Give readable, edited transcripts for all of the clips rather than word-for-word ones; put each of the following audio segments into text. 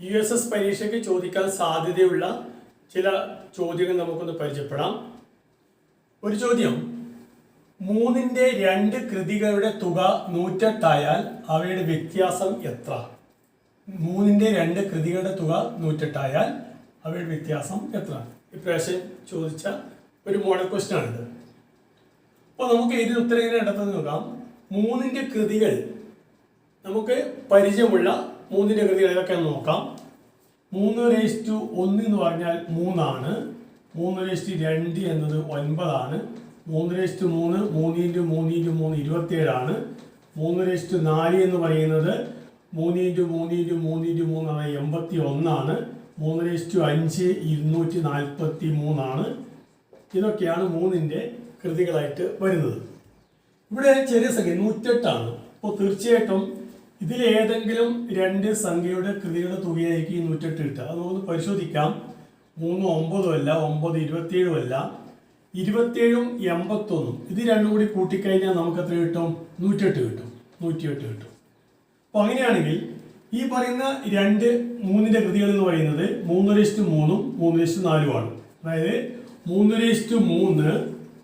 USS പരീക്ഷയ്ക്ക് ചോദിക്കാൻ സാധ്യതയുള്ള ചില ചോദ്യങ്ങൾ നമുക്കൊന്ന് പരിചയപ്പെടാം. ഒരു ചോദ്യം, 3ന്റെ 2 കൃതികളുടെ തുക 108 ആയാൽ അവയുടെ വ്യത്യാസം എത്ര? 3ന്റെ 2 കൃതികളുടെ തുക 108 ആയാൽ അവയുടെ വ്യത്യാസം എത്ര? ഇപ്രാവശ്യം ചോദിച്ച ഒരു മോഡൽ ക്വസ്റ്റ്യൻ ആണിത്. അപ്പോൾ നമുക്ക് ഇതിന് ഉത്തരം എങ്ങനെ കണ്ടെത്തുന്നത് നോക്കാം. 3ന്റെ കൃതികൾ നമുക്ക് പരിചയമുള്ള 3ന്റെ കൃതികൾ ഏതൊക്കെയാണെന്ന് നോക്കാം. 3:1 എന്ന് പറഞ്ഞാൽ 3 ആണ്. 3:2 എന്നത് 9 ആണ്. 3:3 3 × 3 × 3 27 ആണ്. 3:4 എന്ന് പറയുന്നത് 3 × 3 × 3 × 3 81 ആണ്. 3:5 243 ആണ്. ഇതൊക്കെയാണ് 3ന്റെ കൃതികളായിട്ട് വരുന്നത്. ഇവിടെ ചെറിയ സംഖ്യ 108 ആണ്. അപ്പോൾ തീർച്ചയായിട്ടും ഇതിലേതെങ്കിലും 2 സംഖ്യയുടെ കൃതികളുടെ തുകയായിരിക്കും 108 കിട്ടുക. അത് നമുക്ക് പരിശോധിക്കാം. 3 9 അല്ല, 9 27 അല്ല, 27 81 ഇത് രണ്ടും കൂടി കൂട്ടിക്കഴിഞ്ഞാൽ നമുക്ക് എത്ര കിട്ടും? 108 കിട്ടും. 108 കിട്ടും. അപ്പോൾ അങ്ങനെയാണെങ്കിൽ ഈ പറയുന്ന 3ന്റെ കൃതികൾ എന്ന് പറയുന്നത് 3:3 3:4 ആണ്. അതായത് 3:3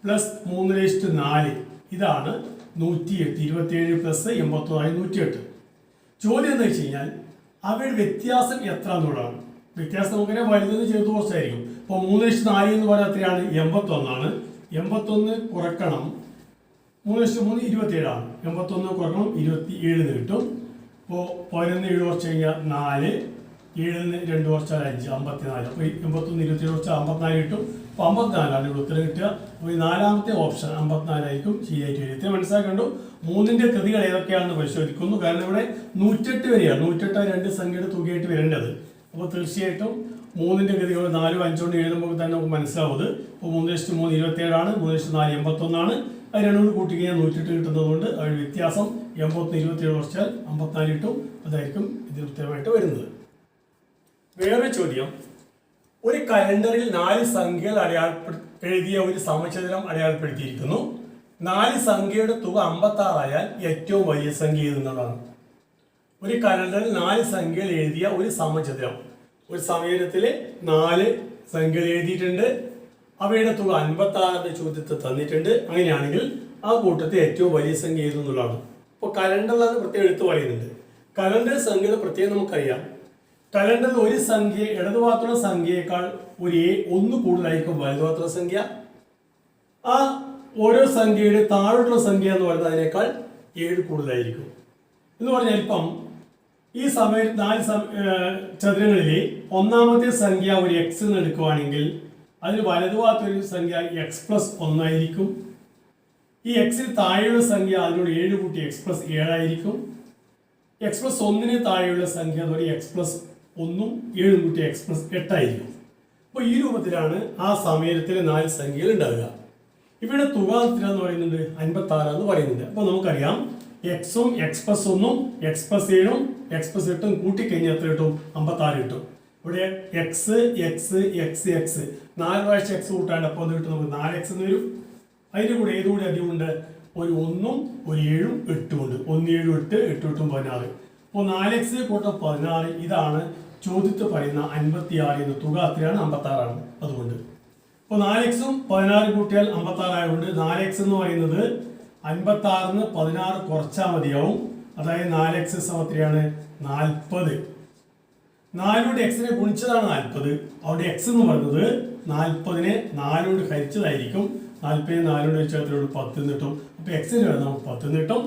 പ്ലസ് 3:4 ഇതാണ് 108. 27 പ്ലസ് 81 108. ചോദ്യം എന്താ വെച്ച് കഴിഞ്ഞാൽ അവയുടെ വ്യത്യാസം എത്ര എന്നുള്ളതാണ്. വ്യത്യാസം നമുക്കറിയാം, വലുതെന്ന് ചെറുത് കുറച്ചായിരിക്കും. അപ്പോൾ 3:4 എന്ന് പറഞ്ഞാൽ എത്രയാണ്? 81 ആണ്. 81 കുറക്കണം 3:3 27 ആണ്. 81 കുറക്കണം 27 കിട്ടും. അപ്പോൾ 11 7 കുറച്ച് കഴിഞ്ഞാൽ 4, 7 2 കുറച്ചാൽ 5 54. അപ്പോൾ 81 27 കുറച്ചാൽ 54 കിട്ടും. അപ്പോൾ 54 ആണ് ഇവിടെ ഉത്തരം കിട്ടുക. അപ്പോൾ ഈ 4ാമത്തെ ഓപ്ഷൻ 54 ആയിരിക്കും ശരിയായിട്ട് വരും. ഇത്രയും മനസ്സിലാക്കണ്ടു. 3ന്റെ കൃതികൾ ഏതൊക്കെയാണെന്ന് പരിശോധിക്കുന്നു. കാരണം ഇവിടെ 108 വരെയാണ്. 108 2 സംഖ്യയുടെ തുകയായിട്ട് വരേണ്ടത്. അപ്പോൾ തീർച്ചയായിട്ടും 3ന്റെ കൃതികൾ 4 5 കൊണ്ട് എഴുതുമ്പോൾ തന്നെ നമുക്ക് മനസ്സിലാവുന്നത്. അപ്പോൾ 3:3 27 ആണ്. 3:4 81 ആണ്. അത് രണ്ടും കൂടി കൂട്ടിക്കഴിഞ്ഞാൽ 108 കിട്ടുന്നതുകൊണ്ട് അവരുടെ വ്യത്യാസം 81 27 കുറച്ചാൽ 54 കിട്ടും. അതായിരിക്കും ഇതിന് ഉത്തരമായിട്ട് വരുന്നത്. വേറെ ചോദ്യം, ഒരു കലണ്ടറിൽ 4 സംഖ്യകൾ എഴുതിയ ഒരു സമചതുരം അടയാളപ്പെടുത്തിയിരിക്കുന്നു. 4 സംഖ്യയുടെ തുക 56 ആയാൽ ഏറ്റവും വലിയ സംഖ്യ ഏതെന്നുള്ളതാണ്. ഒരു കലണ്ടറിൽ 4 സംഖ്യകൾ എഴുതിയ ഒരു സമചതുരം, ഒരു സമചതുരത്തിൽ 4 സംഖ്യകൾ എഴുതിയിട്ടുണ്ട്. അവയുടെ തുക 56 ചോദ്യത്തിൽ തന്നിട്ടുണ്ട്. അങ്ങനെയാണെങ്കിൽ ആ കൂട്ടത്തിൽ ഏറ്റവും വലിയ സംഖ്യ ഏതെന്നുള്ളതാണ്. അപ്പോൾ കലണ്ടറിലാണ് പ്രത്യേകം എടുത്തു പറയുന്നുണ്ട്. കലണ്ടർ സംഖ്യയുടെ പ്രത്യേകം നമുക്കറിയാം. കലണ്ടറിൽ ഒരു സംഖ്യ ഇടതുഭാഗത്തുള്ള സംഖ്യയേക്കാൾ 1 കൂടുതലായിരിക്കും വലതുഭാഗത്തുള്ള സംഖ്യ. ആ ഓരോ സംഖ്യയുടെ താഴോട്ടുള്ള സംഖ്യ എന്ന് പറയുന്നത് അതിനേക്കാൾ 7 കൂടുതലായിരിക്കും എന്ന് പറഞ്ഞാൽ, ഇപ്പം ഈ 4 ചതുരങ്ങളിൽ 1ാമത്തെ സംഖ്യ ഒരു എക്സ് എന്ന് എടുക്കുകയാണെങ്കിൽ അതിന് വലതുഭാഗത്തൊരു സംഖ്യ x+1 ആയിരിക്കും. ഈ എക്സിന് താഴെയുള്ള സംഖ്യ അതിനോട് 7 കൂട്ടി x+7 ആയിരിക്കും. x+1 താഴെയുള്ള സംഖ്യ അതുപോലെ x+1 7 കൂട്ടി x+8 ആയിരിക്കും. അപ്പോൾ ഈ രൂപത്തിലാണ് ആ സമയത്തിലെ 4 സംഖ്യകൾ ഉണ്ടാവുക. ഇവിടെ തുക എന്ന് പറയുന്നുണ്ട് 56 എന്ന് പറയുന്നുണ്ട്. അപ്പോൾ നമുക്കറിയാം എക്സും x+1 x+7 x+8 കൂട്ടിക്കഴിഞ്ഞാൽ എത്ര കിട്ടും? 56 കിട്ടും. ഇവിടെ എക്സ് എക്സ് എക്സ് എക്സ് 4 പ്രാവശ്യം എക്സ് കൂട്ടാണ്ട് അപ്പോൾ അത് കിട്ടും നമുക്ക് 4x എന്ന് വരും. അതിൻ്റെ കൂടെ ഏതുകൂടി അധികമുണ്ട്? ഒരു 1ഉം ഒരു 7ഉം 8ഉം ഉണ്ട്. 1 7 8 8 8 16. അപ്പോൾ 4x കൂട്ടം 16. ഇതാണ് ചോദ്യത്തിൽ പറയുന്ന 56 എന്ന തുക. അത്രയാണ് 56 ആണ്. അതുകൊണ്ട് അപ്പോൾ 4xും 16 കൂട്ടിയാൽ 56 ആയതുകൊണ്ട് 4x എന്ന് പറയുന്നത് 56ന്ന് 16 കുറച്ചാൽ മതിയാവും. അതായത് 4x സമത്രയാണ് 40. 4 എക്സിനെ ഗുണിച്ചതാണ് 40. അവിടെ എക്സ് എന്ന് പറയുന്നത് 40നെ 4 ഹരിച്ചതായിരിക്കും. 40 4 വെച്ചാൽ 10 കിട്ടും. അപ്പോൾ എക്സിന് നമുക്ക് 10 കിട്ടും.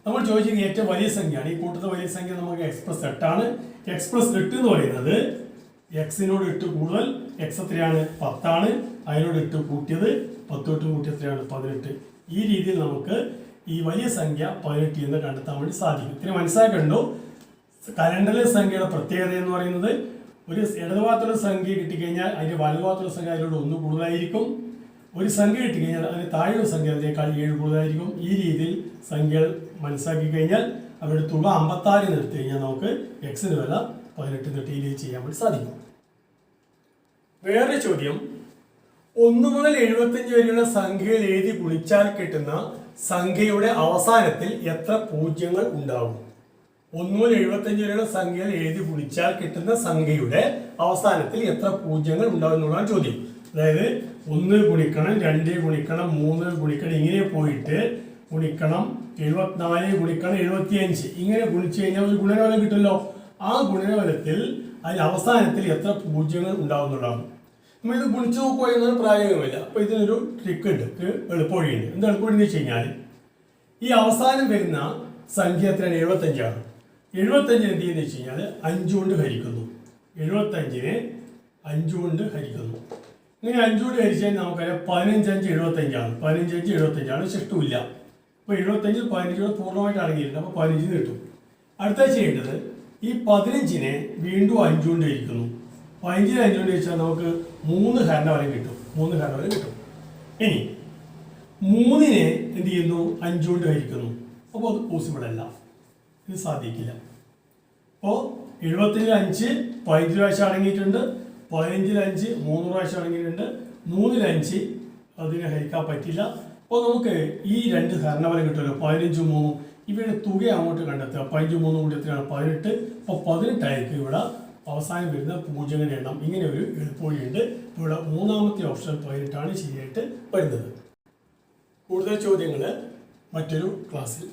നമ്മൾ ചോദിച്ചത് ഏറ്റവും വലിയ സംഖ്യയാണ്. ഈ കൂട്ടത്തെ വലിയ സംഖ്യ നമുക്ക് x+8 ആണ്. x+8 എന്ന് പറയുന്നത് എക്സിനോട് 8 കൂടുതൽ. എക്സ് എത്രയാണ്? 10 ആണ്. അതിനോട് 8 കൂട്ടിയത് 10 8 കൂട്ടി എത്രയാണ്? 18. ഈ രീതിയിൽ നമുക്ക് ഈ വലിയ സംഖ്യ 18 എന്ന് കണ്ടെത്താൻ വേണ്ടി സാധിക്കും. ഇത്രയും മനസ്സിലാക്കണ്ടു. കലണ്ടറിലെ സംഖ്യയുടെ പ്രത്യേകത എന്ന് പറയുന്നത് ഒരു ഇടതുഭാഗത്തുള്ള സംഖ്യ കിട്ടിക്കഴിഞ്ഞാൽ അതിൻ്റെ വലതുഭാഗത്തുള്ള സംഖ്യ അതിനോട് 1 കൂടുതലായിരിക്കും. ഒരു സംഖ്യ കിട്ടിക്കഴിഞ്ഞാൽ അതിന് താഴെയുള്ള സംഖ്യ അതിനേക്കാൾ 7 കൂടുതലായിരിക്കും. ഈ രീതിയിൽ സംഖ്യകൾ മനസ്സിലാക്കി കഴിഞ്ഞാൽ അവരുടെ തുക 56 എന്ന് എടുത്തു കഴിഞ്ഞാൽ നമുക്ക് എക്സിന് വില 18 ഡിലേ ചെയ്യാൻ വേണ്ടി സാധിക്കും. വേറെ ചോദ്യം, 1 മുതൽ 75 വരെയുള്ള സംഖ്യകൾ എഴുതി ഗുണിച്ചാൽ കിട്ടുന്ന സംഖ്യയുടെ അവസാനത്തിൽ എത്ര പൂജ്യങ്ങൾ ഉണ്ടാകും? 1 മുതൽ 75 വരെയുള്ള സംഖ്യകൾ എഴുതി ഗുണിച്ചാൽ കിട്ടുന്ന സംഖ്യയുടെ അവസാനത്തിൽ എത്ര പൂജ്യങ്ങൾ ഉണ്ടാവും എന്നുള്ളതാണ് ചോദ്യം. അതായത് 1 ഗുണിക്കണം 2 ഗുണിക്കണം 3 ഗുണിക്കണം ഇങ്ങനെ പോയിട്ട് ഗുണിക്കണം 74 ഗുണിക്കണം 75 ഇങ്ങനെ ഗുണിച്ചു കഴിഞ്ഞാൽ ഒരു ഗുണനഫലം കിട്ടുമല്ലോ. ആ ഗുണനഫലത്തിൽ അതിന് അവസാനത്തിൽ എത്ര പൂജ്യങ്ങൾ ഉണ്ടാവുന്നതാണ്. നമ്മൾ ഇത് ഗുണിച്ചു നോക്കുക എന്നത് പ്രായോഗികമല്ല. അപ്പോൾ ഇതിനൊരു ട്രിക്ക് ഉണ്ട്, ഒരു എളുപ്പവഴിയുണ്ട്. എന്താ എളുപ്പവഴി എന്ന് വെച്ച് കഴിഞ്ഞാൽ ഈ അവസാനം വരുന്ന സംഖ്യ എത്രയാണ്? 75ആണ്. 75 എന്ത് ചെയ്യുന്നത് വെച്ച് കഴിഞ്ഞാൽ 5 കൊണ്ട് ഹരിക്കുന്നു. 75നെ 5 കൊണ്ട് ഹരിക്കുന്നു. ഇങ്ങനെ 5 കൊണ്ട് ഹരിച്ചാൽ നമുക്കറിയാം 15 5 75ആണ്. 15 5 75ആണ്, ശിഷ്ടമില്ല. അപ്പോൾ 75 15 പൂർണ്ണമായിട്ട് അടങ്ങിയിട്ടുണ്ട്. അപ്പോൾ 15 കിട്ടും. അടുത്ത ചെയ്യേണ്ടത് ഈ 15നെ വീണ്ടും 5 കൊണ്ട് ഹരിക്കുന്നു. 15നെ 5 കൊണ്ട് ഹരിച്ചാൽ നമുക്ക് 3 ഹരണഫലം കിട്ടും. 3 ഹരണഫലം കിട്ടും. ഇനി 3നെ എന്ത് ചെയ്യുന്നു? 5 കൊണ്ട് ഹരിക്കുന്നു. അപ്പോൾ അത് പോസിബിൾ അല്ല, ഇത് സാധിക്കില്ല. അപ്പോൾ 75 15 പ്രാവശ്യം അടങ്ങിയിട്ടുണ്ട്. 15 5 3 പ്രാവശ്യം അടങ്ങിയിട്ടുണ്ട്. 3 5 അതിനെ ഹരിക്കാൻ പറ്റില്ല. അപ്പോൾ നമുക്ക് ഈ 2 ഹരണഫലം കിട്ടുമല്ലോ, 15 3. ഇവയുടെ തുക അങ്ങോട്ട് കണ്ടെത്തുക. 15 3 കൂടി എത്രയാണ്? 18. അപ്പോൾ 18 ആയിരിക്കും ഇവിടെ അവസാനം വരുന്ന പൂജ്യങ്ങളുടെ എണ്ണം. ഇങ്ങനെ ഒരു എളുപ്പവഴിയുണ്ട്. ഇവിടെ മൂന്നാമത്തെ ഓപ്ഷൻ 18 ആണ് ശരിയായിട്ട് വരുന്നത്. കൂടുതൽ ചോദ്യങ്ങൾ മറ്റൊരു ക്ലാസ്സിൽ.